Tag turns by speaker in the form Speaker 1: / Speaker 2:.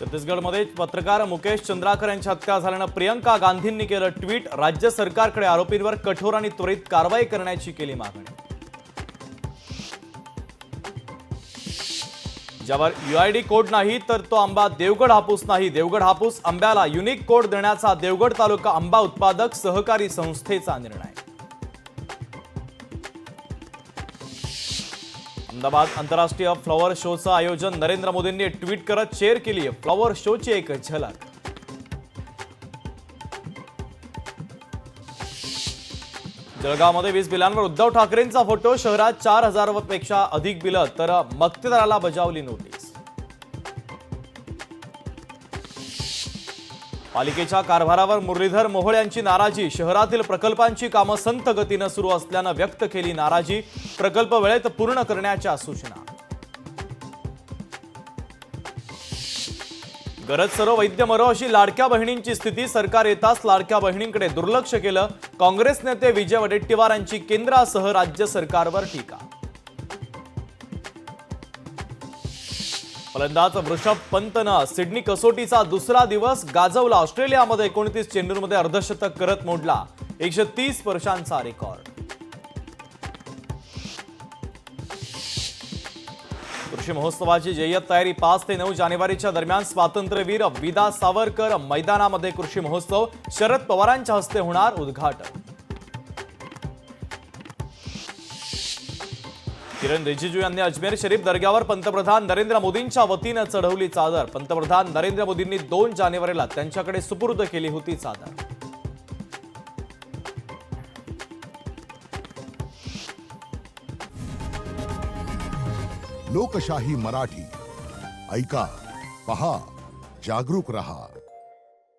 Speaker 1: छत्तीसगडमध्ये पत्रकार मुकेश चंद्राकर यांची हत्या झाल्यानं प्रियंका गांधींनी केलं ट्विट। राज्य सरकारकडे आरोपींवर कठोर आणि त्वरित कारवाई करण्याची केली मागणी। ज्यावर UID कोड नाही तर तो आंबा देवगड हापूस नाही। देवगड हापूस आंब्याला युनिक कोड देण्याचा देवगड तालुका आंबा उत्पादक सहकारी संस्थेचा निर्णय। अहमदाबाद आंतरराष्ट्रीय फ्लॉवर शोचं आयोजन नरेंद्र मोदींनी ट्विट करत शेअर केली फ्लॉवर शोची एक झलक। जळगावमध्ये वीज बिलांवर उद्धव ठाकरेंचा फोटो। शहरात 4000 पेक्षा अधिक बिलं तर मक्तेदाराला बजावली नोटीस। पालिकेच्या कारभारावर मुरलीधर मोहोळ यांची नाराजी। शहरातील प्रकल्पांची कामं संथ गतीनं सुरू असल्यानं व्यक्त केली नाराजी। प्रकल्प वेळेत पूर्ण करण्याच्या सूचना। गरज सरो वैद्य मरो अशी लाडक्या बहिणींची स्थिती। सरकार येताच लाडक्या बहिणींकडे दुर्लक्ष केलं। काँग्रेस नेते विजय वडेट्टीवार यांची केंद्रासह राज्य सरकारवर टीका। फलंदाज ऋषभ पंतनं सिडनी कसोटीचा दुसरा दिवस गाजवला। ऑस्ट्रेलियामध्ये 29 चेंडूंमध्ये अर्धशतक करत मोडला 130 स्पर्शांचा रेकॉर्ड। कृषी महोत्सवाची जय्यत तयारी 5 ते 9 जानेवारीच्या दरम्यान स्वातंत्र्यवीर विदा सावरकर मैदानामध्ये कृषी महोत्सव। शरद पवारांच्या हस्ते होणार उद्घाटन। किरण रिजिजू यांनी अजमेर शरीफ दर्ग्यावर पंतप्रधान नरेंद्र मोदींच्या वतीनं चढवली चादर। पंतप्रधान नरेंद्र मोदींनी 2 जानेवारीला त्यांच्याकडे सुपूर्द केली होती चादर।
Speaker 2: लोकशाही मराठी ऐका, पहा, जागरूक रहा।